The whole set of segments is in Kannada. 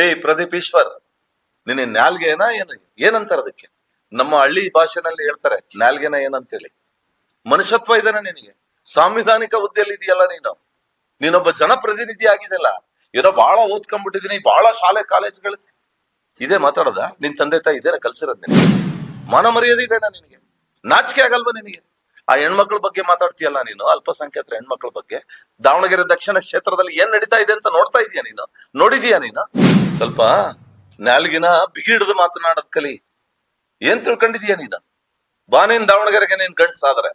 ಏಯ್ ಪ್ರದೀಪ್ ಈಶ್ವರ್, ನಿನ್ನ ನಾಲ್ಗೆನಾ ಏನಂತಾರ ಅದಕ್ಕೆ? ನಮ್ಮ ಹಳ್ಳಿ ಭಾಷೆನಲ್ಲಿ ಹೇಳ್ತಾರೆ ನಾಲ್ಗೆನ ಏನಂತೇಳಿ. ಮನುಷ್ಯತ್ವ ಇದಾನೆ ನಿನಗೆ? ಸಾಂವಿಧಾನಿಕ ಹುದ್ದೆಯಲ್ಲಿ ಇದೆಯಲ್ಲ ನೀನೊಬ್ಬ ಜನಪ್ರತಿನಿಧಿ ಆಗಿದೆಲ್ಲ. ಏನೋ ಬಹಳ ಓದ್ಕೊಂಡ್ಬಿಟ್ಟಿದೀನಿ, ಬಹಳ ಶಾಲೆ ಕಾಲೇಜುಗಳು ಇದೇ ಮಾತಾಡದ? ನಿನ್ ತಂದೆ ತಾಯಿ ಇದೇನ ಕಲ್ಸಿರೋದ್ ನಿನಗೆ? ಮಾನ ಮರ್ಯಾದೆ ಇದೆನಾ ನಿನಗೆ? ನಾಚಿಕೆ ಆಗಲ್ವಾ ನಿನಗೆ? ಆ ಹೆಣ್ಮಕ್ಳ ಬಗ್ಗೆ ಮಾತಾಡ್ತೀಯಲ್ಲ ನೀನು, ಅಲ್ಪಸಂಖ್ಯಾತರ ಹೆಣ್ಮಕ್ಳ ಬಗ್ಗೆ. ದಾವಣಗೆರೆ ದಕ್ಷಿಣ ಕ್ಷೇತ್ರದಲ್ಲಿ ಏನ್ ನಡೀತಾ ಇದೆ ಅಂತ ನೋಡ್ತಾ ಇದೀಯ ನೀನು? ನೋಡಿದೀಯ ನೀನು? ಸ್ವಲ್ಪ ನಾಲ್ಗಿನ ಬಿಗಿ ಹಿಡಿದು ಮಾತನಾಡೋದ್ ಕಲಿ. ಏನ್ ತಿಳ್ಕೊಂಡಿದೀಯ ನೀನು? ಬಾ ನೀನ್ ದಾವಣಗೆರೆಗೆ, ನೀನ್ ಗಂಡ್ಸಾದ್ರೆ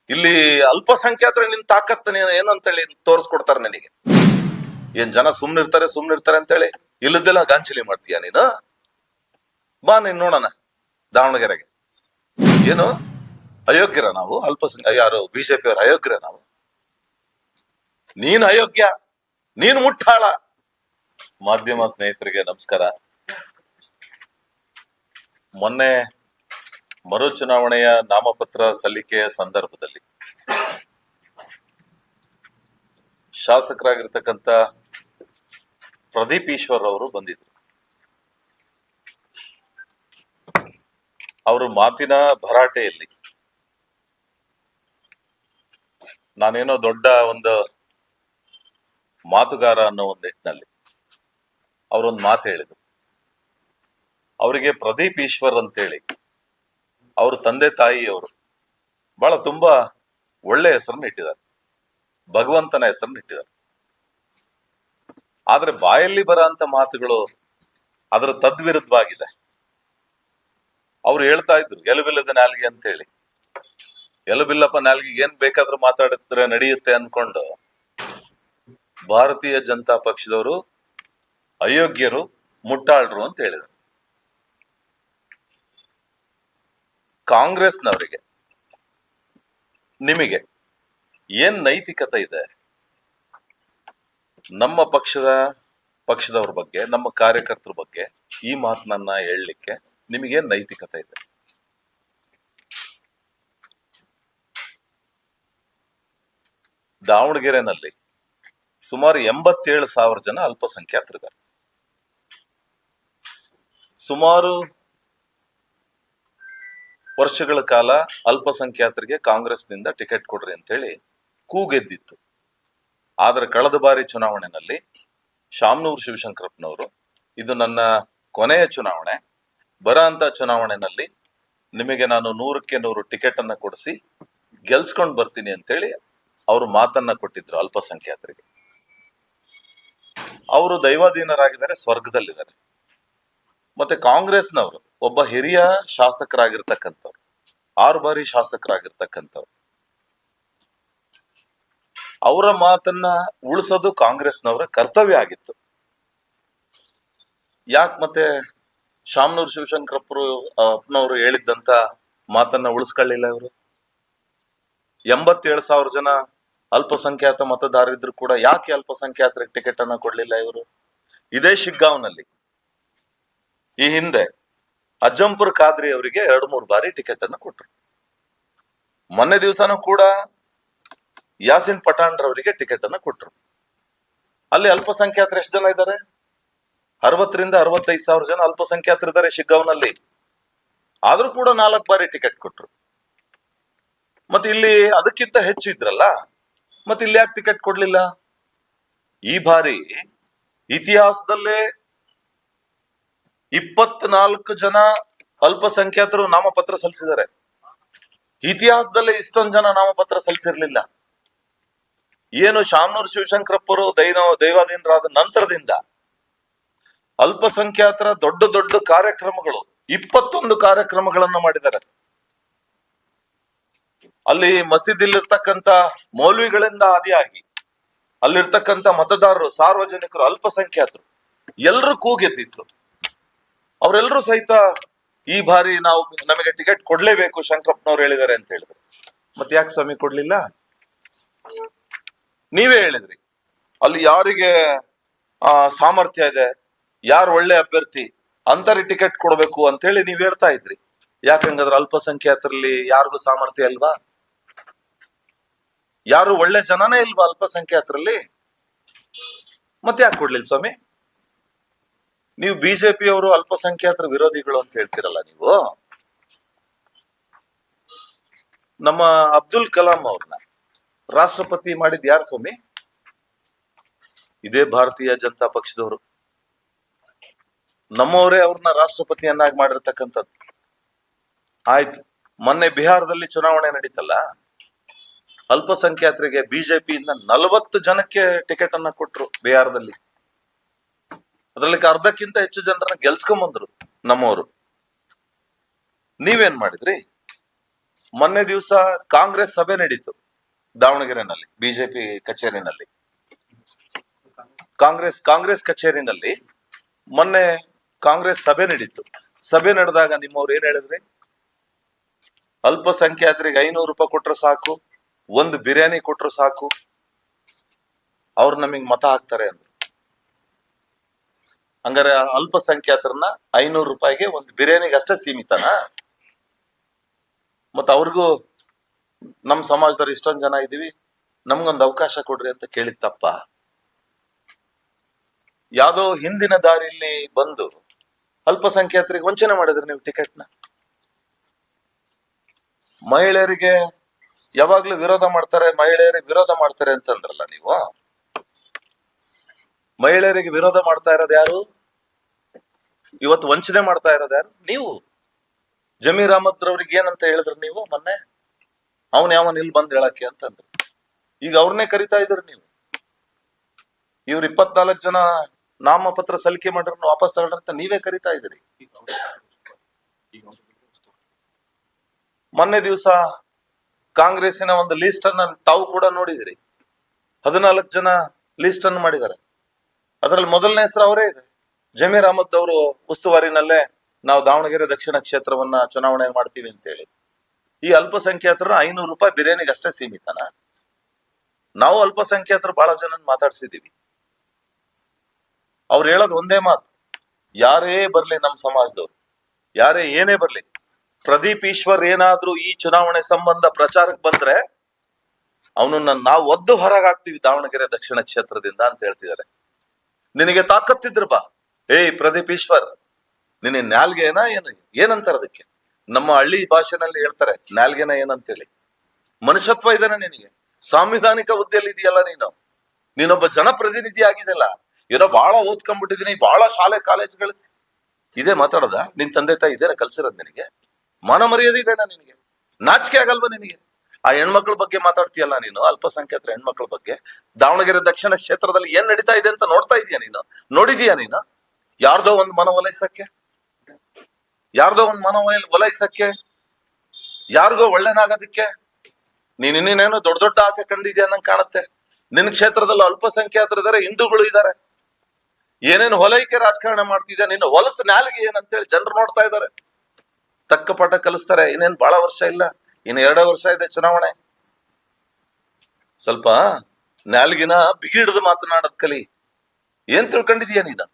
ಇಲ್ಲಿ ಅಲ್ಪಸಂಖ್ಯಾತರ ನಿನ್ ತಾಕತ್ ಏನಂತೇಳಿ ತೋರಿಸ್ಕೊಡ್ತಾರೆ ನನಗೆ. ಏನ್ ಜನ ಸುಮ್ನಿರ್ತಾರೆ ಅಂತೇಳಿ ಇಲ್ಲದೆಲ್ಲ ಗಾಂಚಲಿ ಮಾಡ್ತೀಯ ನೀನು? ಬಾ ನೀನ್ ನೋಡೋಣ ದಾವಣಗೆರೆಗೆ. ಏನು ಅಯೋಗ್ಯರ ನಾವು? ಯಾರು ಬಿಜೆಪಿ ಅವ್ರ ಅಯೋಗ್ಯರ ನಾವು? ನೀನ್ ಅಯೋಗ್ಯ, ನೀನ್ ಮುಟ್ಟಾಳ. ಮಾಧ್ಯಮ ಸ್ನೇಹಿತರಿಗೆ ನಮಸ್ಕಾರ. ಮೊನ್ನೆ ಮರು ಚುನಾವಣೆಯ ನಾಮಪತ್ರ ಸಲ್ಲಿಕೆಯ ಸಂದರ್ಭದಲ್ಲಿ ಶಾಸಕರಾಗಿರ್ತಕ್ಕಂಥ ಪ್ರದೀಪ್ ಈಶ್ವರ್ ಅವರು ಬಂದಿದ್ರು. ಅವರು ಮಾತಿನ ಭರಾಟೆಯಲ್ಲಿ ನಾನೇನೋ ದೊಡ್ಡ ಒಂದು ಮಾತುಗಾರ ಅನ್ನೋ ಒಂದು ನಿಟ್ಟಿನಲ್ಲಿ ಅವರೊಂದು ಮಾತು ಹೇಳಿದ್ರು. ಅವರಿಗೆ ಪ್ರದೀಪ್ ಈಶ್ವರ್ ಅಂತೇಳಿ ಅವ್ರ ತಂದೆ ತಾಯಿಯವರು ಬಹಳ ತುಂಬಾ ಒಳ್ಳೆ ಹೆಸರನ್ನ ಇಟ್ಟಿದ್ದಾರೆ, ಭಗವಂತನ ಹೆಸರನ್ನ ಇಟ್ಟಿದ್ದಾರೆ. ಆದ್ರೆ ಬಾಯಲ್ಲಿ ಬರೋಂತ ಮಾತುಗಳು ಅದರ ತದ್ವಿರುದ್ಧವಾಗಿದೆ. ಅವ್ರು ಹೇಳ್ತಾ ಇದ್ರು ಎಲುಬಿಲ್ಲದ ನಾಲ್ಗೆ ಅಂತ ಹೇಳಿ. ಎಲುಬಿಲ್ಲಪ್ಪ ನಾಲ್ಗೆ ಏನ್ ಬೇಕಾದ್ರೂ ಮಾತಾಡಿದ್ರೆ ನಡೆಯುತ್ತೆ ಅನ್ಕೊಂಡು ಭಾರತೀಯ ಜನತಾ ಪಕ್ಷದವರು ಅಯೋಗ್ಯರು, ಮುಟ್ಟಾಳ್ರು ಅಂತ ಹೇಳಿದರು. ಕಾಂಗ್ರೆಸ್ನವರಿಗೆ ನಿಮಗೆ ಏನ್ ನೈತಿಕತೆ ಇದೆ? ನಮ್ಮ ಪಕ್ಷದವ್ರ ಬಗ್ಗೆ, ನಮ್ಮ ಕಾರ್ಯಕರ್ತರ ಬಗ್ಗೆ ಈ ಮಾತನ್ನ ಹೇಳಲಿಕ್ಕೆ ನಿಮಗೇನ್ ನೈತಿಕತೆ ಇದೆ? ದಾವಣಗೆರೆನಲ್ಲಿ ಸುಮಾರು 87,000 ಜನ ಅಲ್ಪಸಂಖ್ಯಾತರಿದ್ದಾರೆ. ಸುಮಾರು ವರ್ಷಗಳ ಕಾಲ ಅಲ್ಪಸಂಖ್ಯಾತರಿಗೆ ಕಾಂಗ್ರೆಸ್ನಿಂದ ಟಿಕೆಟ್ ಕೊಡ್ರಿ ಅಂತ ಹೇಳಿ ಕೂಗೆದ್ದಿತ್ತು. ಆದ್ರೆ ಕಳೆದ ಬಾರಿ ಚುನಾವಣೆಯಲ್ಲಿ ಶಾಮನೂರು ಶಿವಶಂಕರಪ್ಪನವರು ಇದು ನನ್ನ ಕೊನೆಯ ಚುನಾವಣೆ, ಅಂತ ಚುನಾವಣೆಯಲ್ಲಿ ನಿಮಗೆ ನಾನು 100ಕ್ಕೆ 100 ಟಿಕೆಟ್ ಅನ್ನ ಕೊಡಿಸಿ ಗೆಲ್ಸ್ಕೊಂಡ್ ಬರ್ತೀನಿ ಅಂತೇಳಿ ಅವರು ಮಾತನ್ನ ಕೊಟ್ಟಿದ್ರು ಅಲ್ಪಸಂಖ್ಯಾತರಿಗೆ. ಅವರು ದೈವಾಧೀನರಾಗಿದ್ದಾರೆ, ಸ್ವರ್ಗದಲ್ಲಿದ್ದಾರೆ. ಮತ್ತೆ ಕಾಂಗ್ರೆಸ್ನವರು ಒಬ್ಬ ಹಿರಿಯ ಶಾಸಕರಾಗಿರ್ತಕ್ಕಂಥವ್ರು, 6 ಬಾರಿ ಶಾಸಕರಾಗಿರ್ತಕ್ಕಂಥವ್ರು, ಅವರ ಮಾತನ್ನ ಉಳಿಸೋದು ಕಾಂಗ್ರೆಸ್ನವರ ಕರ್ತವ್ಯ ಆಗಿತ್ತು. ಯಾಕೆ ಮತ್ತೆ ಶಾಮನೂರು ಶಿವಶಂಕರಪ್ಪನವರು ಹೇಳಿದ್ದಂತ ಮಾತನ್ನ ಉಳಿಸ್ಕೊಳ್ಳಿಲ್ಲ ಇವರು? 87,000 ಜನ ಅಲ್ಪಸಂಖ್ಯಾತ ಮತದಾರರಿದ್ರು ಕೂಡ ಯಾಕೆ ಅಲ್ಪಸಂಖ್ಯಾತರಿಗೆ ಟಿಕೆಟ್ ಅನ್ನ ಕೊಡ್ಲಿಲ್ಲ ಇವರು? ಇದೇ ಶಿಗ್ಗಾಂವ್ನಲ್ಲಿ ಈ ಹಿಂದೆ ಅಜ್ಜಂಪುರ್ ಖಾದ್ರಿ ಅವರಿಗೆ 2-3 ಬಾರಿ ಟಿಕೆಟ್ ಅನ್ನು ಕೊಟ್ಟರು. ಮೊನ್ನೆ ದಿವಸನೂ ಕೂಡ ಯಾಸಿನ್ ಪಠಾಣ್ರವರಿಗೆ ಟಿಕೆಟ್ ಅನ್ನು ಕೊಟ್ಟರು. ಅಲ್ಲಿ ಅಲ್ಪಸಂಖ್ಯಾತರು ಎಷ್ಟು ಜನ ಇದ್ದಾರೆ? 60,000 ರಿಂದ 65,000 ಜನ ಅಲ್ಪಸಂಖ್ಯಾತರಿದ್ದಾರೆ ಶಿಗ್ಗಾಂವ್ನಲ್ಲಿ. ಆದ್ರೂ ಕೂಡ 4 ಬಾರಿ ಟಿಕೆಟ್ ಕೊಟ್ರು. ಮತ್ತೆ ಇಲ್ಲಿ ಅದಕ್ಕಿಂತ ಹೆಚ್ಚು ಇದ್ರಲ್ಲ, ಮತ್ತೆ ಇಲ್ಲಿ ಯಾಕೆ ಟಿಕೆಟ್ ಕೊಡ್ಲಿಲ್ಲ? ಈ ಬಾರಿ ಇತಿಹಾಸದಲ್ಲೇ 24 ಜನ ಅಲ್ಪಸಂಖ್ಯಾತರು ನಾಮಪತ್ರ ಸಲ್ಲಿಸಿದ್ದಾರೆ. ಇತಿಹಾಸದಲ್ಲೇ ಇಷ್ಟೊಂದು ಜನ ನಾಮಪತ್ರ ಸಲ್ಲಿಸಿರ್ಲಿಲ್ಲ. ಏನು ಶಾಮನೂರು ಶಿವಶಂಕರಪ್ಪರು ದೈವಾಧೀನರಾದ ನಂತರದಿಂದ ಅಲ್ಪಸಂಖ್ಯಾತರ ದೊಡ್ಡ ದೊಡ್ಡ ಕಾರ್ಯಕ್ರಮಗಳು, 21 ಕಾರ್ಯಕ್ರಮಗಳನ್ನು ಮಾಡಿದ್ದಾರೆ. ಅಲ್ಲಿ ಮಸೀದಿಲಿರ್ತಕ್ಕಂಥ ಮೌಲ್ವಿಗಳಿಂದ ಆದಿಯಾಗಿ ಅಲ್ಲಿರ್ತಕ್ಕಂಥ ಮತದಾರರು, ಸಾರ್ವಜನಿಕರು, ಅಲ್ಪಸಂಖ್ಯಾತರು ಎಲ್ಲರೂ ಕೂಗೆದ್ದಿತ್ತು. ಅವರೆಲ್ಲರೂ ಸಹಿತ ಈ ಬಾರಿ ನಮಗೆ ಟಿಕೆಟ್ ಕೊಡ್ಲೇಬೇಕು ಶಂಕರಪ್ಪನವ್ರು ಹೇಳಿದ್ದಾರೆ ಅಂತ ಹೇಳಿದ್ರು. ಮತ್ತೆ ಯಾಕೆ ಸ್ವಾಮಿ ಕೊಡ್ಲಿಲ್ಲ? ನೀವೇ ಹೇಳಿದ್ರಿ ಅಲ್ಲಿ ಯಾರಿಗೆ ಸಾಮರ್ಥ್ಯ ಇದೆ, ಯಾರು ಒಳ್ಳೆ ಅಭ್ಯರ್ಥಿ ಅಂತರಿಗೆ ಟಿಕೆಟ್ ಕೊಡ್ಬೇಕು ಅಂತ ಹೇಳಿ ನೀವ್ ಹೇಳ್ತಾ ಇದ್ರಿ. ಯಾಕಂಗಾದ್ರೆ ಅಲ್ಪಸಂಖ್ಯಾತರಲ್ಲಿ ಯಾರಿಗೂ ಸಾಮರ್ಥ್ಯ ಇಲ್ವಾ? ಯಾರು ಒಳ್ಳೆ ಜನನೇ ಇಲ್ವಾ ಅಲ್ಪಸಂಖ್ಯಾತರಲ್ಲಿ? ಮತ್ತೆ ಯಾಕೆ ಕೊಡ್ಲಿಲ್ಲ ಸ್ವಾಮಿ? ನೀವು ಬಿಜೆಪಿಯವರು ಅಲ್ಪಸಂಖ್ಯಾತರ ವಿರೋಧಿಗಳು ಅಂತ ಹೇಳ್ತಿರಲ್ಲ ನೀವು. ನಮ್ಮ ಅಬ್ದುಲ್ ಕಲಾಂ ಅವ್ರನ್ನ ರಾಷ್ಟ್ರಪತಿ ಮಾಡಿದ್ ಯಾರು ಸ್ವಾಮಿ? ಇದೇ ಭಾರತೀಯ ಜನತಾ ಪಕ್ಷದವರು. ನಮ್ಮವರೇ ಅವ್ರನ್ನ ರಾಷ್ಟ್ರಪತಿಯನ್ನಾಗಿ ಮಾಡಿರ್ತಕ್ಕಂಥದ್ದು. ಆಯ್ತು, ಮೊನ್ನೆ ಬಿಹಾರದಲ್ಲಿ ಚುನಾವಣೆ ನಡೀತಲ್ಲ, ಅಲ್ಪಸಂಖ್ಯಾತರಿಗೆ ಬಿಜೆಪಿಯಿಂದ 40 ಜನಕ್ಕೆ ಟಿಕೆಟ್ ಅನ್ನ ಕೊಟ್ರು ಬಿಹಾರದಲ್ಲಿ. ಅದರಲ್ಲಿ ಅರ್ಧಕ್ಕಿಂತ ಹೆಚ್ಚು ಜನರನ್ನ ಗೆಲ್ಸ್ಕೊಂಬಂದ್ರು ನಮ್ಮವರು. ನೀವೇನ್ ಮಾಡಿದ್ರಿ? ಮೊನ್ನೆ ದಿವಸ ಕಾಂಗ್ರೆಸ್ ಸಭೆ ನಡೀತು ದಾವಣಗೆರೆನಲ್ಲಿ, ಬಿಜೆಪಿ ಕಚೇರಿನಲ್ಲಿ, ಕಾಂಗ್ರೆಸ್ ಕಚೇರಿನಲ್ಲಿ ಮೊನ್ನೆ ಕಾಂಗ್ರೆಸ್ ಸಭೆ ನಡೀತು. ಸಭೆ ನಡೆದಾಗ ನಿಮ್ಮವ್ರು ಏನ್ ಹೇಳಿದ್ರಿ? ಅಲ್ಪಸಂಖ್ಯಾತರಿಗೆ 500 ರೂಪಾಯಿ ಕೊಟ್ರೆ ಸಾಕು, ಒಂದು ಬಿರಿಯಾನಿ ಕೊಟ್ರೆ ಸಾಕು, ಅವ್ರು ನಮಗ್ ಮತ ಹಾಕ್ತಾರೆ ಅಂದ್ರು. ಹಂಗಾರೆ ಅಲ್ಪಸಂಖ್ಯಾತರನ್ನ 500 ರೂಪಾಯಿಗೆ ಒಂದು ಬಿರಿಯಾನಿಗೆ ಅಷ್ಟೇ ಸೀಮಿತನಾ? ಮತ್ತ ಅವ್ರಿಗೂ ನಮ್ ಸಮಾಜದವ್ರು ಇಷ್ಟೊಂದ್ ಜನ ಇದೀವಿ, ನಮ್ಗೊಂದು ಅವಕಾಶ ಕೊಡ್ರಿ ಅಂತ ಕೇಳಿದ್ ತಪ್ಪ? ಯಾವ್ದೋ ಹಿಂದಿನ ದಾರಿಯಲ್ಲಿ ಬಂದು ಅಲ್ಪಸಂಖ್ಯಾತರಿಗೆ ವಂಚನೆ ಮಾಡಿದ್ರಿ ನೀವು ಟಿಕೆಟ್ನ. ಮಹಿಳೆಯರಿಗೆ ಯಾವಾಗ್ಲೂ ವಿರೋಧ ಮಾಡ್ತಾರೆ, ಮಹಿಳೆಯರಿಗೆ ವಿರೋಧ ಮಾಡ್ತಾರೆ ಅಂತಂದ್ರಲ್ಲ ನೀವು. ಮಹಿಳೆಯರಿಗೆ ವಿರೋಧ ಮಾಡ್ತಾ ಇರೋದು ಯಾರು? ಇವತ್ತು ವಂಚನೆ ಮಾಡ್ತಾ ಇರೋದು ಯಾರು? ನೀವು. ಜಮೀರ್ ಅಹಮದ್ ರವ್ರಿಗೆ ಏನಂತ ಹೇಳಿದ್ರು ನೀವು ಮೊನ್ನೆ? ಅವನ್ ಯಾವನ್ ಇಲ್ಲಿ ಬಂದ್ ಹೇಳಕ್ಕೆ ಅಂತಂದ್ರು. ಈಗ ಅವ್ರನ್ನೇ ಕರಿತಾ ಇದ್ರು ನೀವು. ಇವ್ರು 24 ಜನ ನಾಮಪತ್ರ ಸಲ್ಲಿಕೆ ಮಾಡಿದ್ರು ವಾಪಸ್ ತಗೊಳ್ರಂತ ನೀವೇ ಕರಿತಾ ಇದ್ದೀರಿ. ಮೊನ್ನೆ ದಿವಸ ಕಾಂಗ್ರೆಸ್ಸಿನ ಒಂದು ಲೀಸ್ಟ್ ಅನ್ನ ತಾವು ಕೂಡ ನೋಡಿದಿರಿ. 14 ಜನ ಲೀಸ್ಟ್ ಅನ್ನು ಮಾಡಿದ್ದಾರೆ. ಅದರಲ್ಲಿ ಮೊದಲನೇ ಹೆಸರು ಅವರೇ ಇದೆ. ಜಮೀರ್ ಅಹಮದ್ ಅವರು ಉಸ್ತುವಾರಿನಲ್ಲೇ ನಾವು ದಾವಣಗೆರೆ ದಕ್ಷಿಣ ಕ್ಷೇತ್ರವನ್ನ ಚುನಾವಣೆ ಮಾಡ್ತೀವಿ ಅಂತ ಹೇಳಿ. ಈ ಅಲ್ಪಸಂಖ್ಯಾತರ 500 ರೂಪಾಯಿ ಬಿರಿಯಾನಿಗೆ ಅಷ್ಟೇ ಸೀಮಿತನ? ನಾವು ಅಲ್ಪಸಂಖ್ಯಾತರು ಬಹಳ ಜನ ಮಾತಾಡ್ಸಿದೀವಿ. ಅವ್ರು ಹೇಳೋದು ಒಂದೇ ಮಾತು, ಯಾರೇ ಬರ್ಲಿ ನಮ್ಮ ಸಮಾಜದವ್ರು, ಯಾರೇ ಏನೇ ಬರ್ಲಿ, ಪ್ರದೀಪ್ ಈಶ್ವರ್ ಏನಾದ್ರೂ ಈ ಚುನಾವಣೆ ಸಂಬಂಧ ಪ್ರಚಾರಕ್ಕೆ ಬಂದ್ರೆ ಅವನನ್ನ ನಾವು ಒದ್ದು ಹೊರಗಾಗ್ತೀವಿ ದಾವಣಗೆರೆ ದಕ್ಷಿಣ ಕ್ಷೇತ್ರದಿಂದ ಅಂತ ಹೇಳ್ತಿದ್ದಾರೆ. ನಿನಗೆ ತಾಕತ್ತಿದ್ರು ಬಾ. ಏಯ್ ಪ್ರದೀಪ್ ಈಶ್ವರ್, ನಿನ್ನ ನಾಲ್ಗೆನ ಏನಂತಾರ ಅದಕ್ಕೆ? ನಮ್ಮ ಹಳ್ಳಿ ಭಾಷೆನಲ್ಲಿ ಹೇಳ್ತಾರೆ ನಾಲ್ಗೆನ ಏನಂತೇಳಿ. ಮನುಷ್ಯತ್ವ ಇದಾನೆ ನಿನಗೆ? ಸಾಂವಿಧಾನಿಕ ಹುದ್ದೆಯಲ್ಲಿ ಇದೆಯಲ್ಲ ನೀನು. ನೀನೊಬ್ಬ ಜನಪ್ರತಿನಿಧಿ ಆಗಿದೆಲ್ಲ. ಏನೋ ಬಹಳ ಓದ್ಕೊಂಡ್ಬಿಟ್ಟಿದೀನಿ, ಬಹಳ ಶಾಲೆ ಕಾಲೇಜುಗಳು ಇದೇ ಮಾತಾಡೋದ? ನಿನ್ ತಂದೆ ತಾಯಿ ಇದೇನ ಕಲ್ಸಿರೋದ್ ನಿನಗೆ? ಮಾನ ಮರ್ಯಾದೆ ಇದೆನಾ ನಿನಗೆ? ನಾಚಿಕೆ ಆಗಲ್ವಾ ನಿನಗೆ? ಆ ಹೆಣ್ಮಕ್ಳ ಬಗ್ಗೆ ಮಾತಾಡ್ತೀಯಲ್ಲ ನೀನು, ಅಲ್ಪಸಂಖ್ಯಾತರ ಹೆಣ್ಮಕ್ಳ ಬಗ್ಗೆ. ದಾವಣಗೆರೆ ದಕ್ಷಿಣ ಕ್ಷೇತ್ರದಲ್ಲಿ ಏನ್ ನಡೀತಾ ಇದೆ ಅಂತ ನೋಡ್ತಾ ಇದೀಯ ನೀನು? ನೋಡಿದೀಯ ನೀನು? ಯಾರ್ದೋ ಒಂದ್ ಮನ ಒಲೈಸಕ್ಕೆ, ಯಾರಿಗೋ ಒಳ್ಳೆನಾಗೋದಿಕ್ಕೆ ನೀನ್ ಇನ್ನೇನೋ ದೊಡ್ಡ ದೊಡ್ಡ ಆಸೆ ಕಂಡಿದ್ಯಾ ನಂಗೆ ಕಾಣುತ್ತೆ. ನಿನ್ ಕ್ಷೇತ್ರದಲ್ಲಿ ಅಲ್ಪಸಂಖ್ಯಾತರು ಇದಾರೆ, ಹಿಂದೂಗಳು ಇದಾರೆ. ಏನೇನು ಹೊಲೈಕೆ ರಾಜಕಾರಣ ಮಾಡ್ತಿದ್ಯಾ ನೀನು? ಹೊಲಸು ನಾಲಿಗೆ ಏನಂತೇಳಿ ಜನರು ನೋಡ್ತಾ ಇದ್ದಾರೆ. ತಕ್ಕ ಪಾಠ ಕಲಿಸ್ತಾರೆ. ಇನ್ನೇನ್ ಬಹಳ ವರ್ಷ ಇಲ್ಲ, ಇನ್ನು 2 ವರ್ಷ ಇದೆ ಚುನಾವಣೆ. ಸ್ವಲ್ಪ ನಾಲ್ಗಿನ ಬಿಗಿಡಿದು ಮಾತನಾಡೋದ್ ಕಲಿ. ಏನ್ ತಿಳ್ಕೊಂಡಿದೀಯ ನೀನು?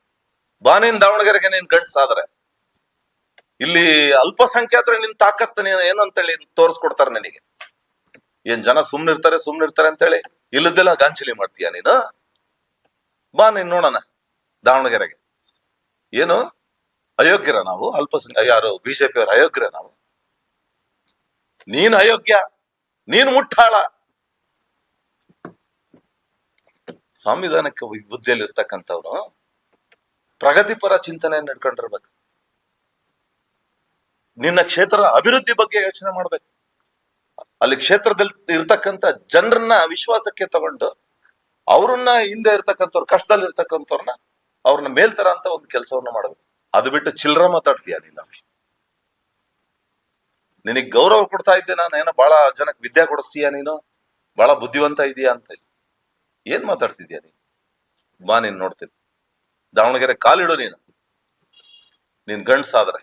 ಬಾ ನೀನ್ ದಾವಣಗೆರೆಗೆ, ನೀನ್ ಗಂಡ್ಸಾದ್ರೆ ಇಲ್ಲಿ ಅಲ್ಪಸಂಖ್ಯಾತರ ನಿನ್ ತಾಕತ್ ಏನು ಅಂತೇಳಿ ತೋರಿಸ್ಕೊಡ್ತಾರೆ ನನಗೆ. ಏನ್ ಜನ ಸುಮ್ನಿರ್ತಾರೆ ಅಂತೇಳಿ ಇಲ್ಲದೆಲ್ಲ ಗಾಂಚಲಿ ಮಾಡ್ತೀಯ ನೀನು? ಬಾ ನೀನ್ ನೋಡೋಣ ದಾವಣಗೆರೆಗೆ. ಏನು ಅಯೋಗ್ಯರ ನಾವು? ಯಾರು ಬಿಜೆಪಿ ಅವರು ಅಯೋಗ್ಯರ ನಾವು? ನೀನ್ ಅಯೋಗ್ಯ, ನೀನ್ ಮುಟ್ಟಾಳ. ಸಂವಿಧಾನಕ್ಕೆ ಬುದ್ಧಿಯಲ್ಲಿ ಇರ್ತಕ್ಕಂಥವ್ನು ಪ್ರಗತಿಪರ ಚಿಂತನೆಯನ್ನು ಇಟ್ಕೊಂಡಿರ್ಬೇಕು. ನಿನ್ನ ಕ್ಷೇತ್ರ ಅಭಿವೃದ್ಧಿ ಬಗ್ಗೆ ಯೋಚನೆ ಮಾಡ್ಬೇಕು. ಅಲ್ಲಿ ಕ್ಷೇತ್ರದಲ್ಲಿ ಇರ್ತಕ್ಕಂಥ ಜನರನ್ನ ವಿಶ್ವಾಸಕ್ಕೆ ತಗೊಂಡು ಅವ್ರನ್ನ ಹಿಂದೆ ಇರ್ತಕ್ಕಂಥವ್ರು, ಕಷ್ಟದಲ್ಲಿ ಇರ್ತಕ್ಕಂಥವ್ರನ್ನ ಅವ್ರನ್ನ ಮೇಲ್ತರ ಅಂತ ಒಂದು ಕೆಲಸವನ್ನ ಮಾಡ್ಬೇಕು. ಅದು ಬಿಟ್ಟು ಚಿಲ್ಲರ ಮಾತಾಡ್ತೀಯ ನೀನು. ನಿನಗ್ ಗೌರವ ಕೊಡ್ತಾ ಇದ್ದೆ ನಾನು, ಏನೋ ಬಹಳ ಜನಕ್ಕೆ ವಿದ್ಯೆ ಕೊಡಿಸ್ತೀಯ ನೀನು, ಬಹಳ ಬುದ್ಧಿವಂತ ಇದೀಯಾ ಅಂತ. ಏನ್ ಮಾತಾಡ್ತಿದ್ಯಾ ನೀನು? ಬಾ ನೀನ್ ನೋಡ್ತೀನಿ ದಾವಣಗೆರೆ ಕಾಲಿಡು ನೀನು, ನೀನ್ ಗಂಡ್ಸಾದ್ರೆ.